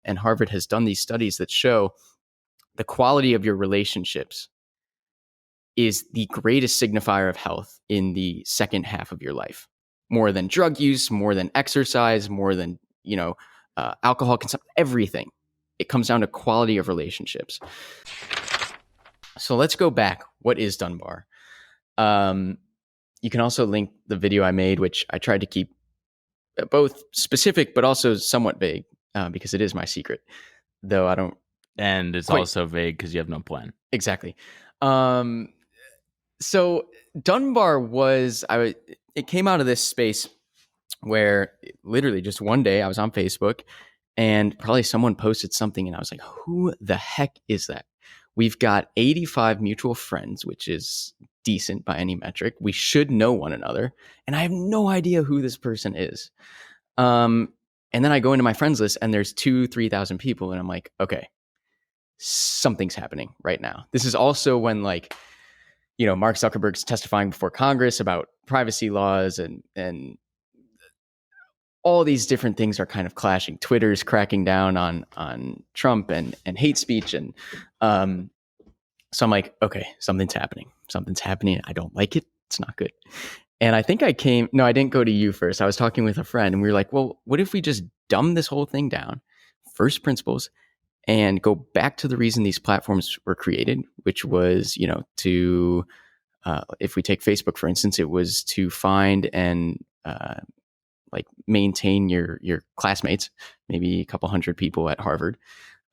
and Harvard has done these studies that show the quality of your relationships is the greatest signifier of health in the second half of your life. More than drug use, more than exercise, more than, alcohol consumption, everything. It comes down to quality of relationships. So let's go back. What is Dunbar? You can also link the video I made, which I tried to keep both specific but also somewhat vague because it is my secret, though I don't. And it's also vague because you have no plan. Exactly. So Dunbar it came out of this space where literally just one day I was on Facebook and probably someone posted something and I was like, who the heck is that? We've got 85 mutual friends, which is decent by any metric. We should know one another. And I have no idea who this person is. And then I go into my friends list and there's 3,000 people. And I'm like, okay, something's happening right now. This is also when Mark Zuckerberg's testifying before Congress about privacy laws and all these different things are kind of clashing. Twitter's cracking down on Trump and hate speech. And so I'm like, okay, something's happening. I don't like it. It's not good. And I think I didn't go to you first. I was talking with a friend and we were like, well, what if we just dumb this whole thing down, first principles, and go back to the reason these platforms were created, which was, to, if we take Facebook, for instance, it was to find and maintain your classmates, maybe a couple hundred people at Harvard.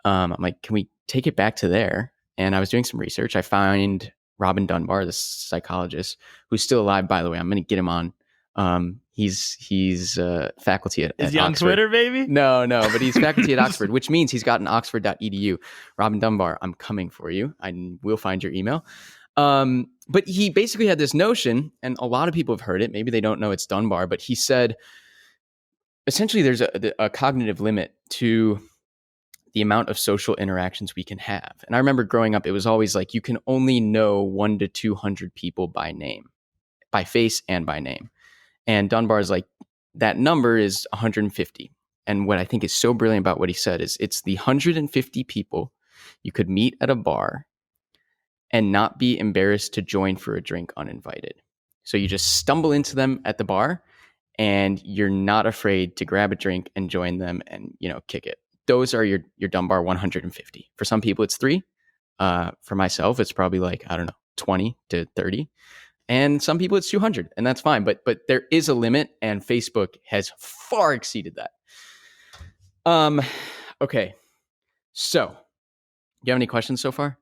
I'm like, can we take it back to there? And I was doing some research. I find Robin Dunbar, the psychologist, who's still alive, by the way. I'm going to get him on. He's faculty at Is he on Oxford. Twitter, baby? No, but he's faculty at Oxford, which means he's got an oxford.edu. Robin Dunbar, I'm coming for you. I will find your email. But he basically had this notion, and a lot of people have heard it. Maybe they don't know it's Dunbar, but he said, essentially, there's a cognitive limit to the amount of social interactions we can have. And I remember growing up, it was always like you can only know 100 to 200 people by name, by face and by name. And Dunbar's like, that number is 150. And what I think is so brilliant about what he said is it's the 150 people you could meet at a bar and not be embarrassed to join for a drink uninvited. So you just stumble into them at the bar and you're not afraid to grab a drink and join them and, kick it. Those are your Dunbar 150. For some people, it's 3. For myself, it's probably 20 to 30. And some people it's 200, and that's fine. But there is a limit, and Facebook has far exceeded that. Okay. So, do you have any questions so far?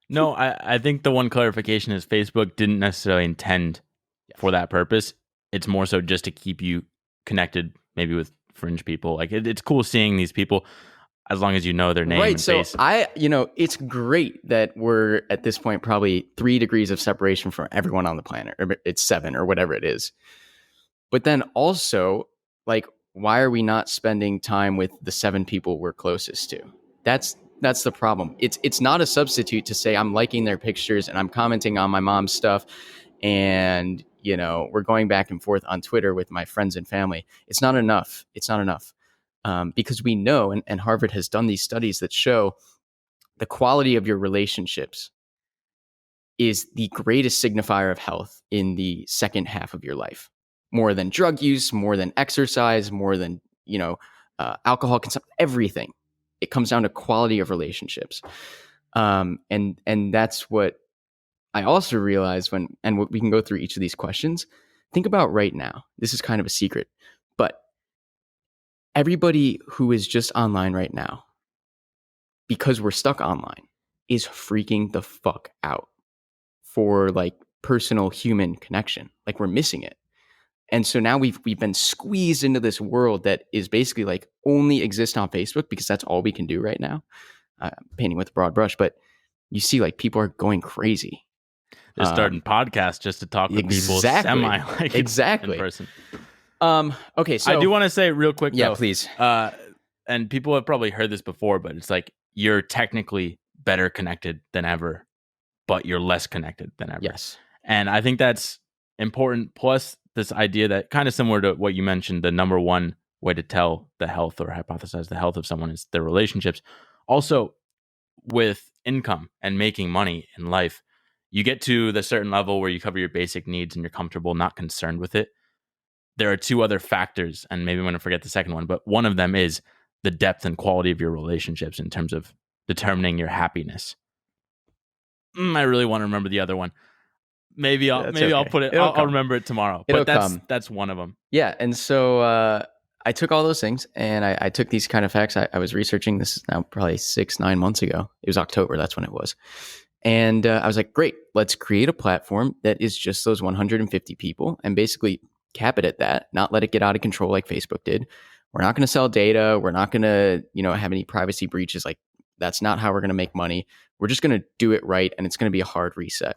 No, I think the one clarification is Facebook didn't necessarily intend for that purpose. It's more so just to keep you connected, maybe with fringe people. It's cool seeing these people as long as you know their name and face. It's great that we're at this point probably 3 degrees of separation from everyone on the planet, or it's 7 or whatever it is. But then also, why are we not spending time with the 7 people we're closest to? That's the problem. It's not a substitute to say I'm liking their pictures and I'm commenting on my mom's stuff and, we're going back and forth on Twitter with my friends and family. It's not enough. Because we know, and Harvard has done these studies that show the quality of your relationships is the greatest signifier of health in the second half of your life. More than drug use, more than exercise, more than, alcohol consumption, everything. It comes down to quality of relationships. And that's what I also realized and we can go through each of these questions. Think about right now. This is kind of a secret, but everybody who is just online right now, because we're stuck online, is freaking the fuck out for personal human connection. We're missing it. And so now we've been squeezed into this world that is basically only exists on Facebook because that's all we can do right now. Painting with a broad brush, but you see people are going crazy. They're starting podcasts just to talk with people exactly in person. Okay, so I do want to say real quick, yeah, though, please. And people have probably heard this before, but it's you're technically better connected than ever, but you're less connected than ever. Yes. And I think that's important. Plus this idea that kind of similar to what you mentioned, the number one way to tell the health or hypothesize the health of someone is their relationships. Also, with income and making money in life, you get to the certain level where you cover your basic needs and you're comfortable, not concerned with it. There are two other factors, and maybe I'm going to forget the second one, but one of them is the depth and quality of your relationships in terms of determining your happiness. I really want to remember the other one. Maybe I'll Okay. put it. I'll remember it tomorrow. It'll But come. that's one of them. Yeah, and so I took all those things and I took these kind of facts. I was researching this now probably 6-9 months ago. It was October. That's when it was. And I was like, great, let's create a platform that is just those 150 people and basically cap it at that, not let it get out of control like Facebook did. We're not going to sell data. We're not going to, have any privacy breaches. Like, that's not how we're going to make money. We're just going to do it right. And it's going to be a hard reset.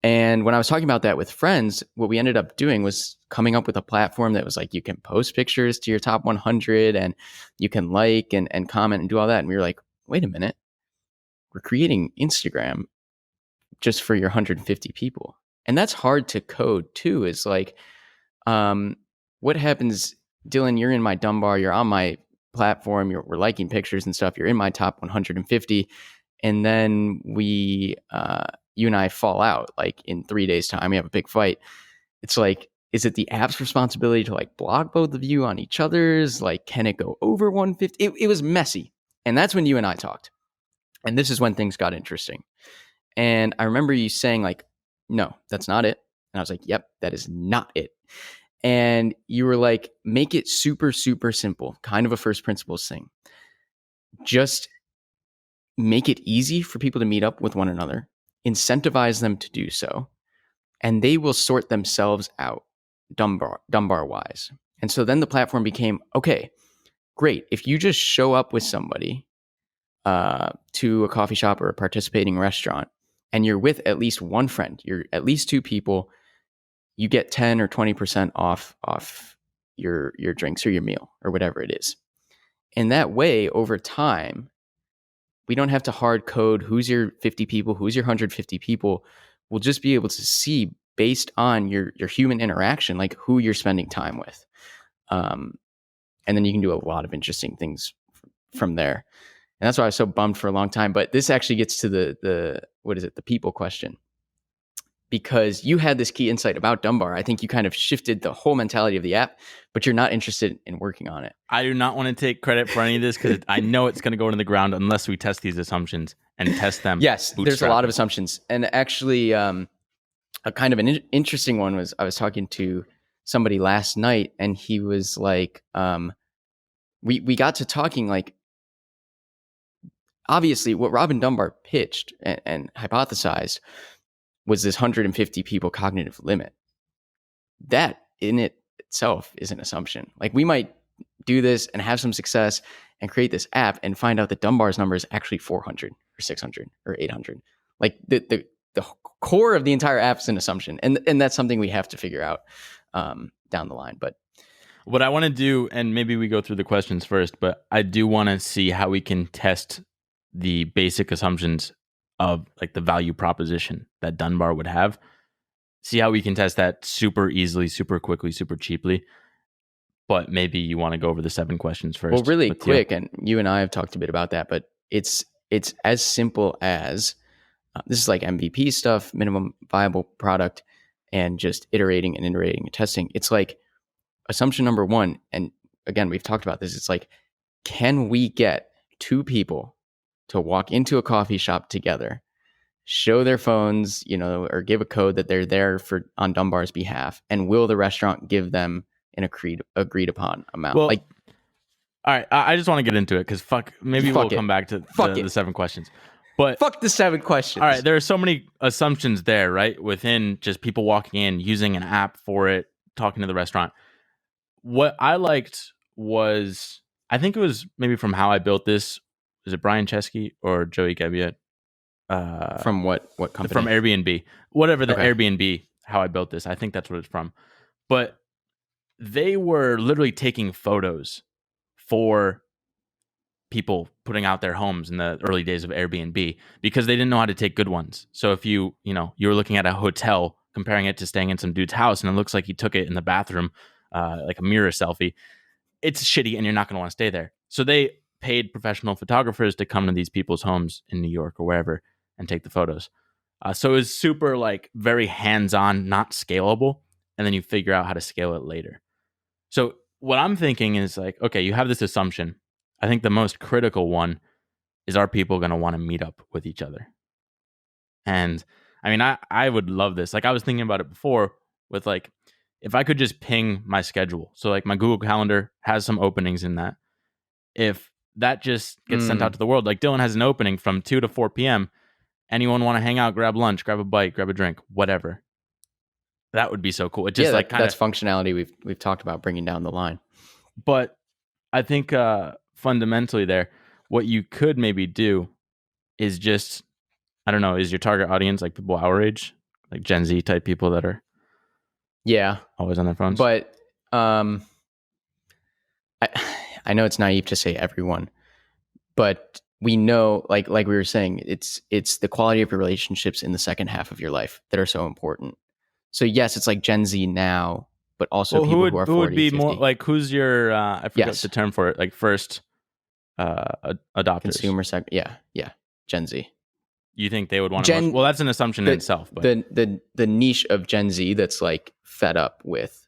And when I was talking about that with friends, what we ended up doing was coming up with a platform that was like, you can post pictures to your top 100 and you can like and comment and do all that. And we were like, wait a minute, we're creating Instagram just for your 150 people. And that's hard to code too, is like, what happens, Dylan, you're in my Dunbar, you're on my platform, we're liking pictures and stuff, you're in my top 150. And then you and I fall out like in 3 days time, we have a big fight. It's like, is it the app's responsibility to like block both of you on each other's? Like, can it go over 150? It was messy. And that's when you and I talked. And this is when things got interesting. And I remember you saying like, no, that's not it. And I was like, yep, that is not it. And you were like, make it super, super simple, kind of a first principles thing. Just make it easy for people to meet up with one another, incentivize them to do so, and they will sort themselves out Dunbar wise. And so then the platform became, okay, great. If you just show up with somebody to a coffee shop or a participating restaurant, and you're with at least one friend, you're at least two people, you get 10 or 20% off your drinks or your meal or whatever it is. And that way, over time, we don't have to hard code who's your 50 people, who's your 150 people. We'll just be able to see based on your human interaction, like who you're spending time with. And then you can do a lot of interesting things from there. And that's why I was so bummed for a long time. But this actually gets to the people question. Because you had this key insight about Dunbar. I think you kind of shifted the whole mentality of the app, but you're not interested in working on it. I do not want to take credit for any of this because I know it's going to go into the ground unless we test these assumptions and test them. Yes, there's a lot of assumptions. And actually, a kind of an interesting one was I was talking to somebody last night and he was like, we got to talking like, obviously what Robin Dunbar pitched and hypothesized was this 150 people cognitive limit. That in it itself is an assumption. Like, we might do this and have some success and create this app and find out that Dunbar's number is actually 400 or 600 or 800. Like, the core of the entire app is an assumption. And that's something we have to figure out down the line. But what I want to do, and maybe we go through the questions first, but I do want to see how we can test the basic assumptions of like the value proposition that Dunbar would have. See how we can test that super easily, super quickly, super cheaply. But maybe you want to go over the 7 questions first. Well, really quick, and you and I have talked a bit about that, but it's as simple as this is like MVP stuff, minimum viable product, and just iterating and testing. It's like assumption number 1, and again, we've talked about this. It's like, can we get 2 people to walk into a coffee shop together, show their phones, or give a code that they're there on Dunbar's behalf, and will the restaurant give them an agreed upon amount? Well, all right, I just want to get into it because maybe we'll come back to the 7 questions. But fuck the 7 questions. All right, there are so many assumptions there, right? Within just people walking in, using an app for it, talking to the restaurant. What I liked was, I think it was maybe from How I Built This. Is it Brian Chesky or Joey Gebiet? From what company? From Airbnb. Whatever the Airbnb, How I Built This. I think that's what it's from. But they were literally taking photos for people putting out their homes in the early days of Airbnb because they didn't know how to take good ones. So if you were looking at a hotel, comparing it to staying in some dude's house, and it looks like he took it in the bathroom, like a mirror selfie, it's shitty and you're not going to want to stay there. So they paid professional photographers to come to these people's homes in New York or wherever and take the photos. So it was super like very hands-on, not scalable. And then you figure out how to scale it later. So what I'm thinking is like, okay, you have this assumption. I think the most critical one is, are people going to want to meet up with each other? And I mean, I would love this. Like I was thinking about it before with like, if I could just ping my schedule. So like my Google Calendar has some openings in that. If that just gets sent out to the world, like Dylan has an opening from 2 to 4 p.m. Anyone want to hang out, grab lunch, grab a bite, grab a drink, whatever. That would be so cool. It just that's functionality we've talked about bringing down the line. But I think fundamentally there, what you could maybe do is just, I don't know, is your target audience like people our age, like Gen Z type people that are always on their phones? But I know it's naive to say everyone, but we know, like we were saying, it's the quality of your relationships in the second half of your life that are so important. So yes, it's like Gen Z now, but also people who are 40, who would be 50. more like, who's your I forget the term for it, like first adopters, consumer Gen Z. You think they would want to well, that's an assumption in itself, but the niche of Gen Z that's like fed up with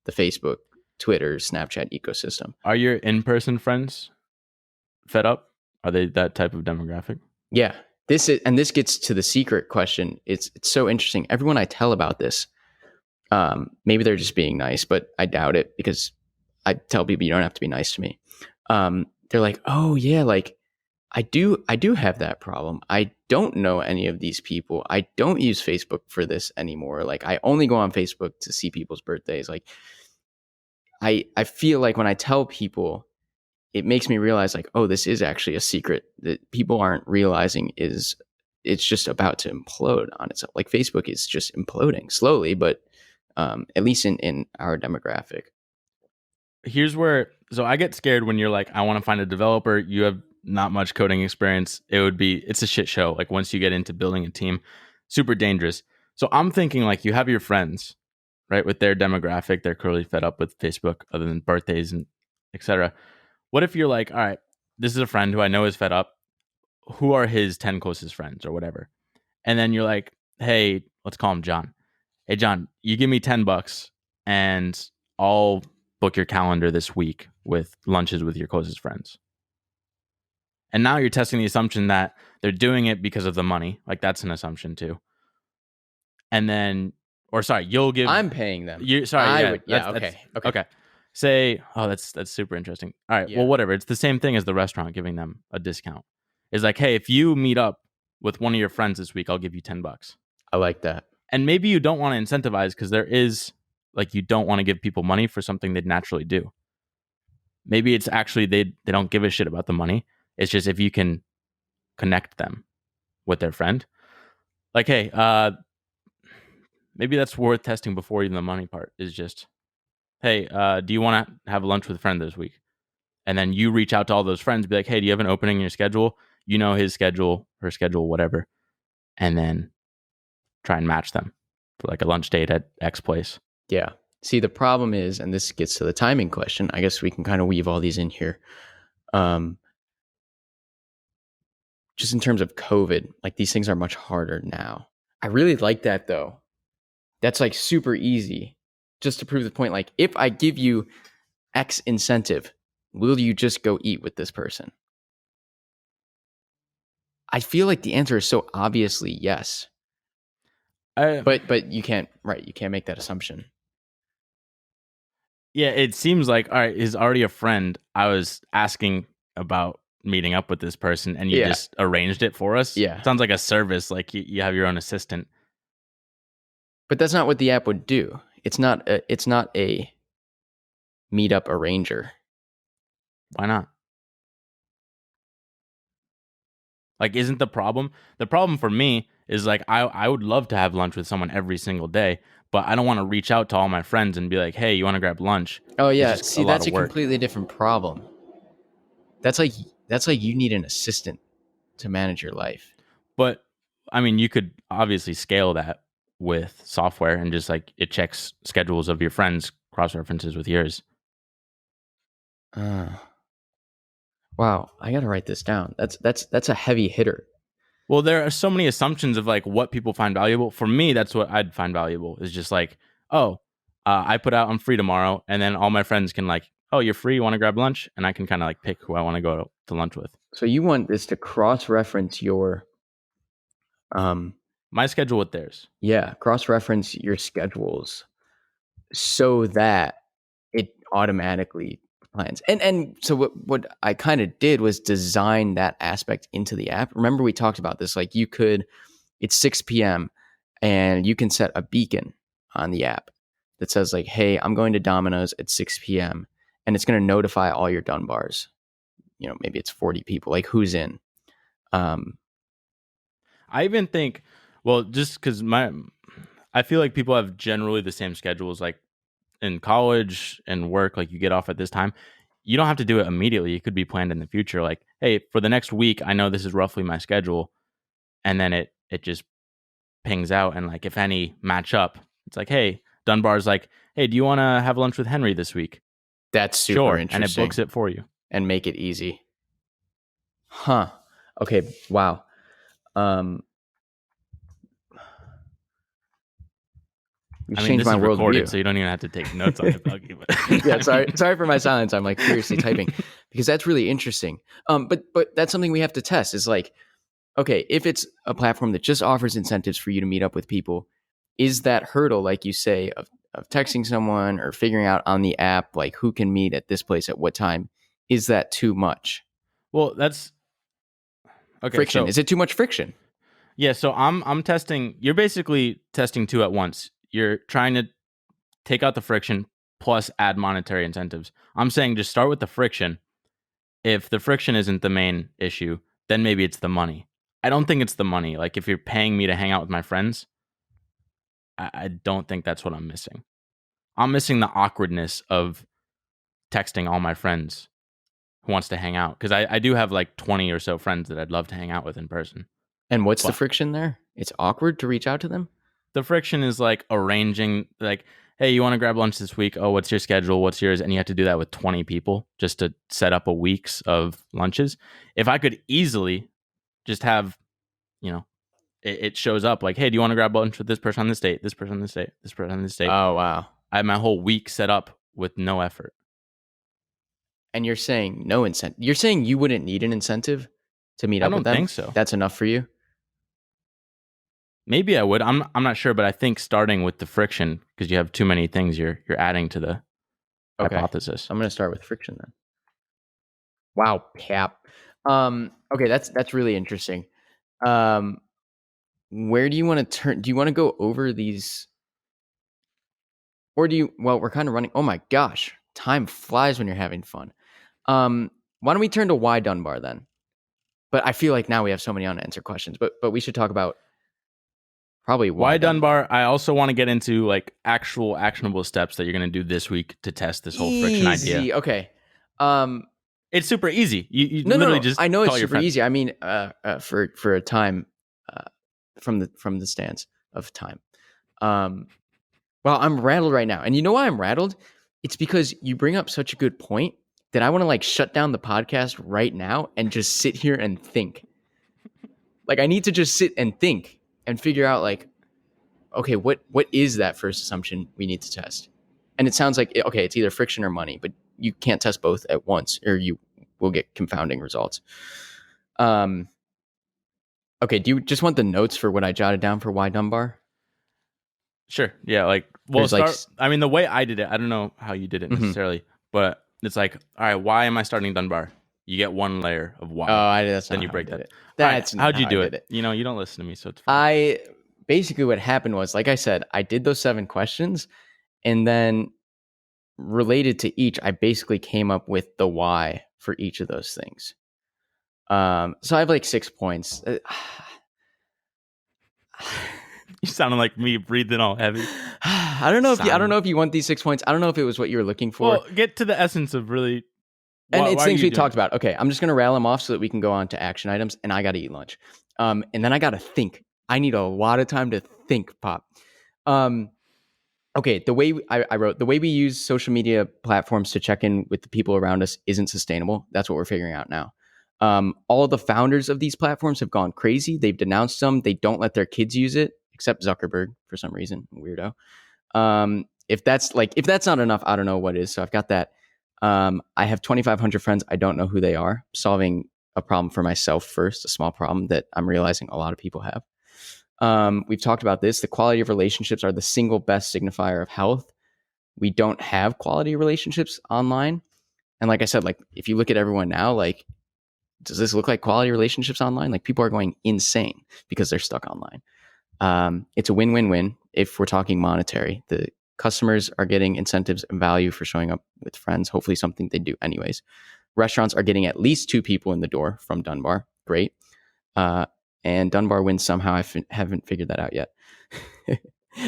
the Facebook, Twitter, Snapchat ecosystem. Are your in-person friends fed up? Are they that type of demographic? Yeah. This gets to the secret question. It's so interesting. Everyone I tell about this, maybe they're just being nice, but I doubt it, because I tell people you don't have to be nice to me. They're like, oh yeah, like I do have that problem. I don't know any of these people. I don't use Facebook for this anymore. Like I only go on Facebook to see people's birthdays. Like I feel like when I tell people, it makes me realize like, oh, this is actually a secret that people aren't realizing is it's just about to implode on itself. Like Facebook is just imploding slowly, but at least in our demographic. Here's where, so I get scared when you're like, I want to find a developer. You have not much coding experience. It's a shit show. Like once you get into building a team, super dangerous. So I'm thinking like you have your friends, right, with their demographic. They're clearly fed up with Facebook other than birthdays and etc. What if you're like, all right, this is a friend who I know is fed up. Who are his 10 closest friends or whatever? And then you're like, hey, let's call him John. Hey, John, you give me $10 and I'll book your calendar this week with lunches with your closest friends. And now you're testing the assumption that they're doing it because of the money. Like that's an assumption too. And then, or sorry, you'll give. I'm paying them. Okay. Say, oh, that's super interesting. All right, well, whatever. It's the same thing as the restaurant giving them a discount. It's like, hey, if you meet up with one of your friends this week, I'll give you $10. I like that. And maybe you don't want to incentivize because there is like, you don't want to give people money for something they'd naturally do. Maybe it's actually they don't give a shit about the money. It's just if you can connect them with their friend, like, hey, maybe that's worth testing before even the money part is just, hey, do you want to have lunch with a friend this week? And then you reach out to all those friends, be like, hey, do you have an opening in your schedule? You know his schedule, her schedule, whatever. And then try and match them for like a lunch date at X place. Yeah. See, the problem is, and this gets to the timing question, I guess we can kind of weave all these in here. Just in terms of COVID, like these things are much harder now. I really like that though. That's like super easy. Just to prove the point, like if I give you X incentive, will you just go eat with this person? I feel like the answer is so obviously yes. But you can't make that assumption. Yeah, it seems like, all right, is already a friend. I was asking about meeting up with this person and you just arranged it for us. Yeah. It sounds like a service, like you have your own assistant. But that's not what the app would do. It's not a meetup arranger. Why not? Like, isn't the problem for me is like, I would love to have lunch with someone every single day, but I don't want to reach out to all my friends and be like, hey, you want to grab lunch? Oh yeah. See, that's a completely different problem. That's like you need an assistant to manage your life. But I mean, you could obviously scale that with software and just like it checks schedules of your friends, cross references with yours. Uh, wow, I gotta write this down. That's a heavy hitter. Well, there are so many assumptions of like what people find valuable. For me, that's what I'd find valuable is just like, oh, I put out I'm free tomorrow, and then all my friends can like, oh, you're free, you want to grab lunch, and I can kind of like pick who I want to go to lunch with. So you want this to cross-reference your, My schedule with theirs. cross-reference your schedules so that it automatically plans. And so what I kind of did was design that aspect into the app. Remember we talked about this, like it's 6 p.m. and you can set a beacon on the app that says like, hey, I'm going to Domino's at 6 p.m. and it's going to notify all your Dunbars. Maybe it's 40 people, like who's in. I even think, well, just because I feel like people have generally the same schedules, like in college and work, like you get off at this time. You don't have to do it immediately. It could be planned in the future. Like, hey, for the next week, I know this is roughly my schedule, and then it just pings out, and like if any match up, it's like, hey, Dunbar's like, hey, do you want to have lunch with Henry this week? That's super Sure, interesting. and it books it for you and make it easy. Huh. Okay. Wow. I mean, this is recorded, so you don't even have to take notes on it, Buggy. But yeah, sorry for my silence. I'm like furiously typing because that's really interesting. But that's something we have to test. Is like, okay, if it's a platform that just offers incentives for you to meet up with people, is that hurdle, like you say, of texting someone or figuring out on the app like who can meet at this place at what time, is that too much? Well, that's okay. Friction. So, is it too much friction? yeah, so I'm testing. You're basically testing two at once. You're trying to take out the friction plus add monetary incentives. I'm saying just start with the friction. If the friction isn't the main issue, then maybe it's the money. I don't think it's the money. Like if you're paying me to hang out with my friends, I don't think that's what I'm missing. I'm missing the awkwardness of texting all my friends who wants to hang out. Because I do have like 20 or so friends that I'd love to hang out with in person. And what's the But friction there? It's awkward to reach out to them? the friction is like arranging, like, hey, you want to grab lunch this week? Oh, what's your schedule? What's yours? And you have to do that with 20 people just to set up a week's of lunches. If I could easily just have, it shows up like, hey, do you want to grab lunch with this person on this date, this person on this date, this person on this date? Oh, wow. I have my whole week set up with no effort. And you're saying no incentive. You're saying you wouldn't need an incentive to meet up with them? I don't think so. That's enough for you? Maybe I would. I'm not sure, but I think starting with the friction, because you have too many things you're adding to the hypothesis. I'm going to start with friction then. Wow, Pap. Okay, that's really interesting. Where do you want to turn? Do you want to go over these? Or we're kind of running. Oh my gosh, time flies when you're having fun. Why don't we turn to why Dunbar then? But I feel like now we have so many unanswered questions, but we should talk about probably why Dunbar. I also want to get into like actual actionable steps that you're going to do this week to test this whole friction idea. Okay. It's super easy. You literally just I know call it's your super easy. I mean, for a time, from the stance of time. Well, I'm rattled right now, and you know why I'm rattled? It's because you bring up such a good point that I want to like shut down the podcast right now and just sit here and think. Like I need to just sit and think and figure out like, okay, what is that first assumption we need to test? And it sounds like, okay, it's either friction or money, but you can't test both at once or you will get confounding results. Okay, do you just want the notes for what I jotted down for why Dunbar? Sure. Yeah. I mean, the way I did it, I don't know how you did it necessarily, but it's like, all right, why am I starting Dunbar? You get one layer of why. That's then not you how break I did that. it. That's right, how'd you not do how I it? did it? You don't listen to me, so it's fine. Basically what happened was, like I said, I did those 7 questions, and then related to each, I basically came up with the why for each of those things. So I have like 6 points. You sounded like me breathing all heavy. I don't know if you want these 6 points. I don't know if it was what you were looking for. Well, get to the essence of really. And it's things we talked about. Okay, I'm just going to rattle them off so that we can go on to action items, and I got to eat lunch. And then I got to think. I need a lot of time to think, Pop. okay, I wrote, the way we use social media platforms to check in with the people around us isn't sustainable. That's what we're figuring out now. All of the founders of these platforms have gone crazy. They've denounced them. They don't let their kids use it, except Zuckerberg for some reason, weirdo. If that's not enough, I don't know what is. So I've got that. I have 2,500 friends. I don't know who they are. Solving a problem for myself first, a small problem that I'm realizing a lot of people have. We've talked about this. The quality of relationships are the single best signifier of health. We don't have quality relationships online. And like I said, like if you look at everyone now, like, does this look like quality relationships online? Like people are going insane because they're stuck online. It's a win-win-win if we're talking monetary. The customers are getting incentives and value for showing up with friends, hopefully something they do anyways. Restaurants are getting at least 2 people in the door from Dunbar. Great. And Dunbar wins somehow. I haven't figured that out yet.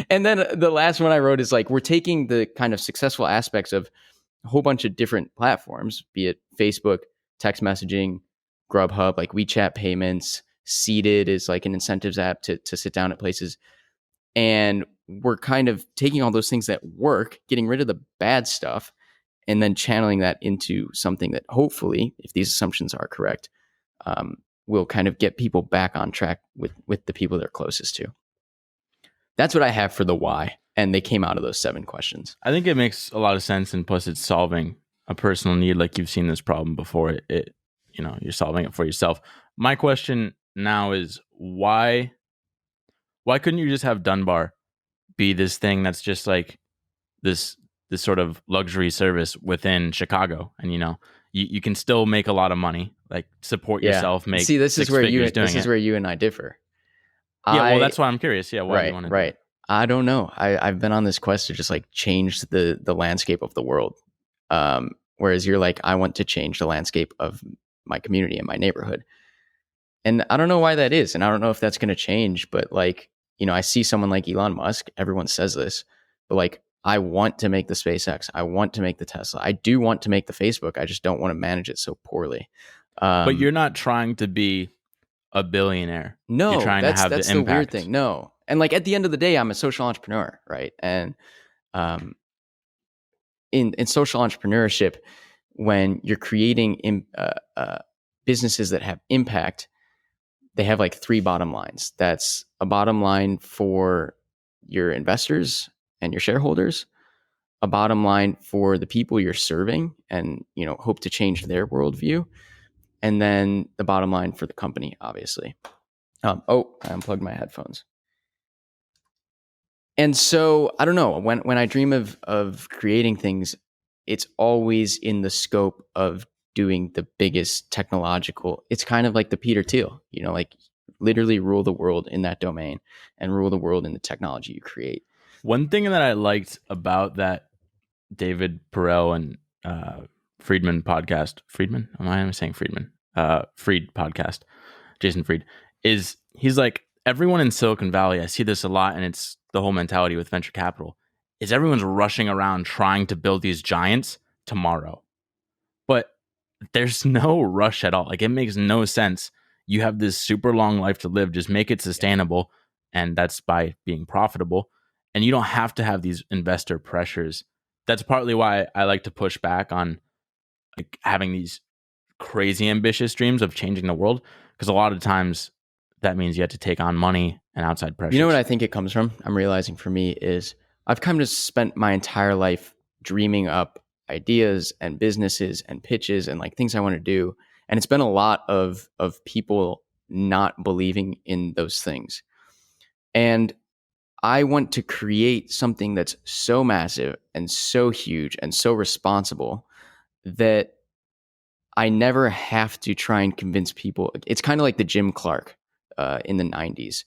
And then the last one I wrote is like, we're taking the kind of successful aspects of a whole bunch of different platforms, be it Facebook, text messaging, Grubhub, like WeChat payments, Seated is like an incentives app to sit down at places. And we're kind of taking all those things that work, getting rid of the bad stuff, and then channeling that into something that hopefully, if these assumptions are correct, will kind of get people back on track with the people they're closest to. That's what I have for the why. And they came out of those 7 questions. I think it makes a lot of sense, and plus it's solving a personal need. Like you've seen this problem before. It you're solving it for yourself. My question now is why couldn't you just have Dunbar be this thing that's just like this sort of luxury service within Chicago, and you can still make a lot of money, like support yourself, make See, this is where you and I differ. Yeah, well, that's why I'm curious. Yeah, why do you want to? Right. I don't know. I've been on this quest to just like change the landscape of the world. Whereas you're like, I want to change the landscape of my community and my neighborhood. And I don't know why that is. And I don't know if that's going to change. But like, I see someone like Elon Musk. Everyone says this. But like, I want to make the SpaceX. I want to make the Tesla. I do want to make the Facebook. I just don't want to manage it so poorly. But you're not trying to be a billionaire. No, you're trying to have that's the impact. Weird thing. No. And like at the end of the day, I'm a social entrepreneur, right? And in social entrepreneurship, when you're creating businesses that have impact, they have like 3 bottom lines. That's a bottom line for your investors and your shareholders, a bottom line for the people you're serving and hope to change their worldview, and then the bottom line for the company, obviously. I unplugged my headphones. And so I don't know, when I dream of creating things, it's always in the scope of doing the biggest technological. It's kind of like the Peter Thiel, like literally rule the world in that domain and rule the world in the technology you create. One thing that I liked about that David Perel and Friedman podcast, Friedman? Am I saying Friedman? Fried podcast, Jason Fried, is he's like, everyone in Silicon Valley, I see this a lot, and it's the whole mentality with venture capital, is everyone's rushing around trying to build these giants tomorrow. But there's no rush at all. Like, it makes no sense. You have this super long life to live. Just make it sustainable. And that's by being profitable. And you don't have to have these investor pressures. That's partly why I like to push back on like having these crazy ambitious dreams of changing the world. Because a lot of times that means you have to take on money and outside pressure. You know what I think it comes from? I'm realizing for me is I've kind of spent my entire life dreaming up ideas and businesses and pitches and like things I want to do. And it's been a lot of people not believing in those things. And I want to create something that's so massive and so huge and so responsible that I never have to try and convince people. It's kind of like the Jim Clark in the 90s,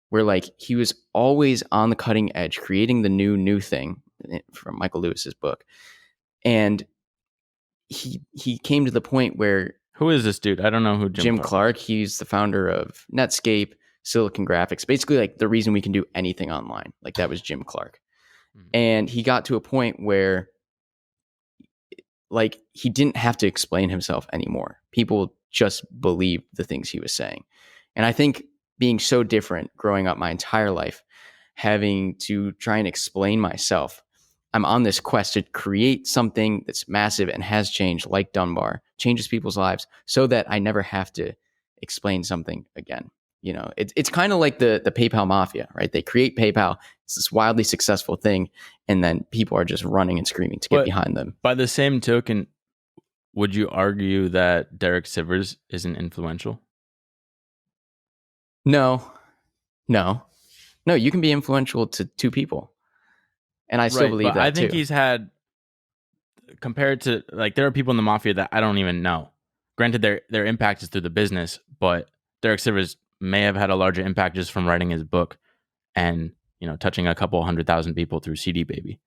where like he was always on the cutting edge, creating the new thing from Michael Lewis's book. And he came to the point where... Who is this dude? I don't know who Jim Clark. He's the founder of Netscape, Silicon Graphics, basically like the reason we can do anything online. Like that was Jim Clark. Mm-hmm. And he got to a point where like he didn't have to explain himself anymore. People just believed the things he was saying. And I think being so different growing up my entire life having to try and explain myself. I'm on this quest to create something that's massive and has changed, like Dunbar, changes people's lives, so that I never have to explain something again. It's kind of like the PayPal mafia, right? They create PayPal. It's this wildly successful thing, and then people are just running and screaming to get behind them. By the same token, would you argue that Derek Sivers isn't influential? No. You can be influential to two people, and I still believe that I think too. he's had, compared to, like, there are people in the mafia that I don't even know. Granted, their impact is through the business, but Derek Sivers may have had a larger impact just from writing his book and, touching a couple 100,000 people through CD Baby.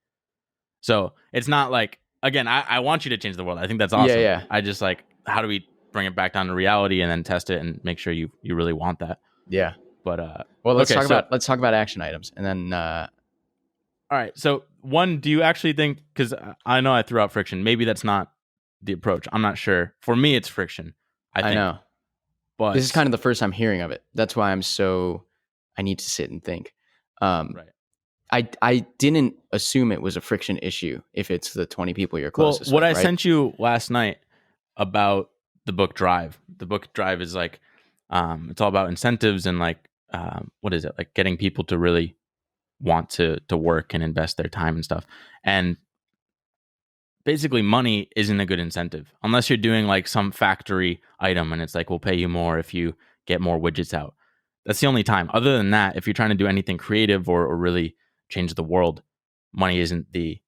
So it's not like, again, I want you to change the world. I think that's awesome. Yeah. I just like, how do we bring it back down to reality and then test it and make sure you really want that? Yeah. But well, let's talk about action items, and then all right. So one, do you actually think, because I know I threw out friction, maybe that's not the approach. I'm not sure. For me, it's friction. I know. But this is kind of the first time hearing of it. That's why I need to sit and think. Right. I didn't assume it was a friction issue if it's the 20 people you're closest Well, what with, I sent you last night about the book drive. The book drive is like, it's all about incentives and like, what is it? Like getting people to really want to work and invest their time and stuff. And basically money isn't a good incentive unless you're doing like some factory item and it's like, we'll pay you more if you get more widgets out. That's the only time. Other than that, if you're trying to do anything creative or really change the world, money isn't the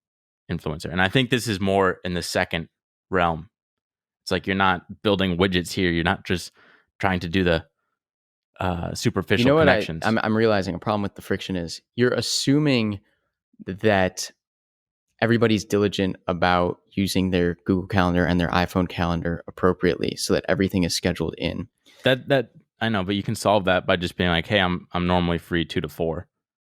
influencer. And I think this is more in the second realm. It's like, you're not building widgets here. You're not just trying to do the superficial connections. I'm realizing a problem with the friction is you're assuming that everybody's diligent about using their Google Calendar and their iPhone calendar appropriately so that everything is scheduled in. That I know, but you can solve that by just being like, hey, I'm normally free 2 to 4.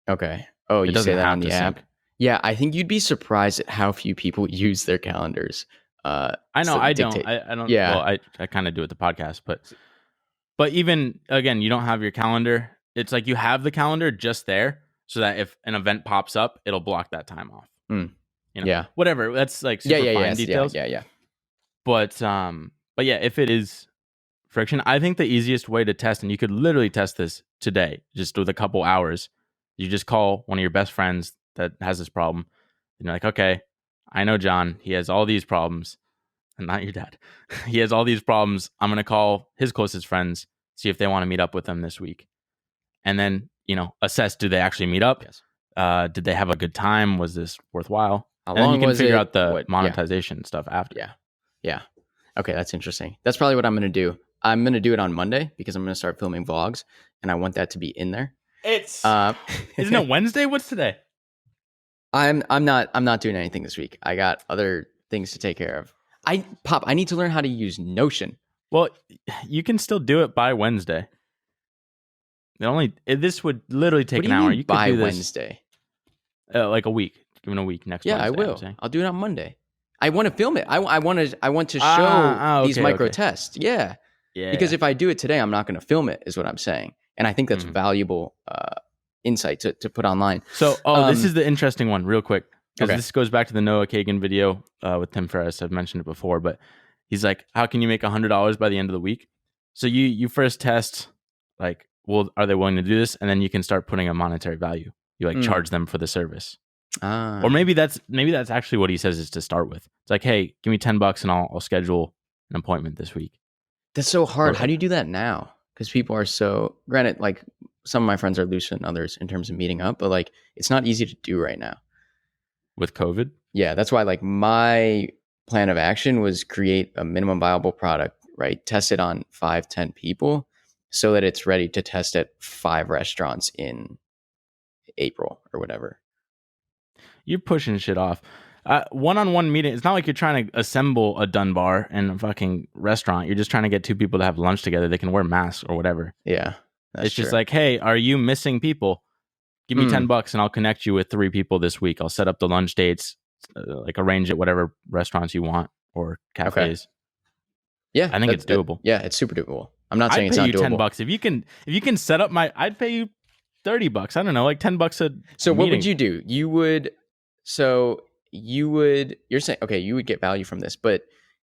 Okay. Oh, you say that on the app? Yeah, I think you'd be surprised at how few people use their calendars. I know, I don't. I don't. Yeah. Well, I kind of do with the podcast, but even, again, you don't have your calendar. It's like you have the calendar just there so that if an event pops up, it'll block that time off. Yeah. Whatever. That's like super fine details. Yeah. But yeah, if it is friction, I think the easiest way to test, and you could literally test this today, just with a couple hours, you just call one of your best friends that has this problem. And you're like, okay, I know John. He has all these problems. And not your dad. He has all these problems. I'm going to call his closest friends, see if they want to meet up with him this week. And then, assess, do they actually meet up? Yes. Did they have a good time? Was this worthwhile? How and long then you can was figure it? out the monetization stuff after. Yeah. Okay, that's interesting. That's probably what I'm going to do. I'm going to do it on Monday because I'm going to start filming vlogs, and I want that to be in there. It's isn't it Wednesday? What's today? I'm not doing anything this week. I got other things to take care of. I need to learn how to use Notion. Well, you can still do it by Wednesday. This would literally take an hour. You could by do this Wednesday, like a week. Give it a week next. Yeah, Wednesday, I will. I'll do it on Monday. I want to film it. I want to show these micro tests. Yeah. Because if I do it today, I'm not going to film it, is what I'm saying. And I think that's valuable insight to put online. So, this is the interesting one, real quick. Because this goes back to the Noah Kagan video with Tim Ferriss. I've mentioned it before, but he's like, how can you make $100 by the end of the week? So you first test, like, well, are they willing to do this? And then you can start putting a monetary value. You charge them for the service. Or maybe that's actually what he says is to start with. It's like, hey, give me $10 and I'll schedule an appointment this week. That's so hard. How do you do that now? Because people are so, granted, like some of my friends are looser than others in terms of meeting up, but like it's not easy to do right now. With COVID? Yeah, that's why like my plan of action was create a minimum viable product, right? Test it on 5-10 people so that it's ready to test at 5 restaurants in April or whatever. You're pushing shit off. One-on-one meeting, it's not like you're trying to assemble a Dunbar in a fucking restaurant. You're just trying to get 2 people to have lunch together. They can wear masks or whatever. Yeah, it's just like, hey, are you missing people? Give me $10 and I'll connect you with 3 people this week. I'll set up the lunch dates, like arrange it, whatever restaurants you want or cafes. Okay. Yeah, I think it's doable. Yeah, it's super doable. I'm not saying it's not doable. I'd pay you $10 if you can set up I'd pay you $30. I don't know, like $10 a So what would meeting. you do? You're saying, okay, you would get value from this, but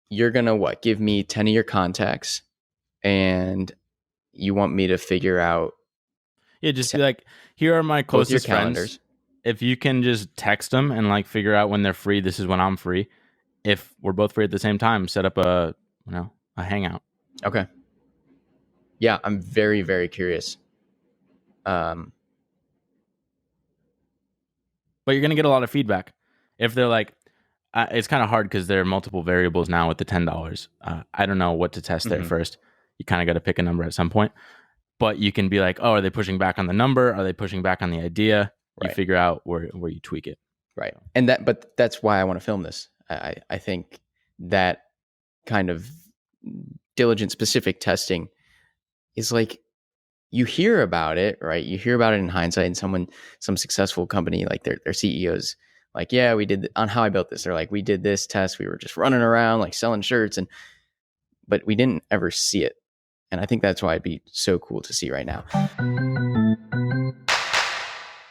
you're going to what? Give me 10 of your contacts and you want me to figure out Yeah, just be like, here are my both your closest friends. calendars. If you can just text them and like figure out when they're free, this is when I'm free. If we're both free at the same time, set up a hangout. Okay. Yeah, I'm very, very curious. But you're going to get a lot of feedback. If they're like, it's kind of hard because there are multiple variables now with the $10. I don't know what to test there first. You kind of got to pick a number at some point. But you can be like, oh, are they pushing back on the number? Are they pushing back on the idea? You Right. figure out where you tweak it. Right. But that's why I want to film this. I think that kind of diligent specific testing is like, you hear about it, right? You hear about it in hindsight, and some successful company, like their CEOs, like, yeah, we did on How I Built This. They're like, we did this test. We were just running around like selling shirts, but we didn't ever see it. And I think that's why it'd be so cool to see right now.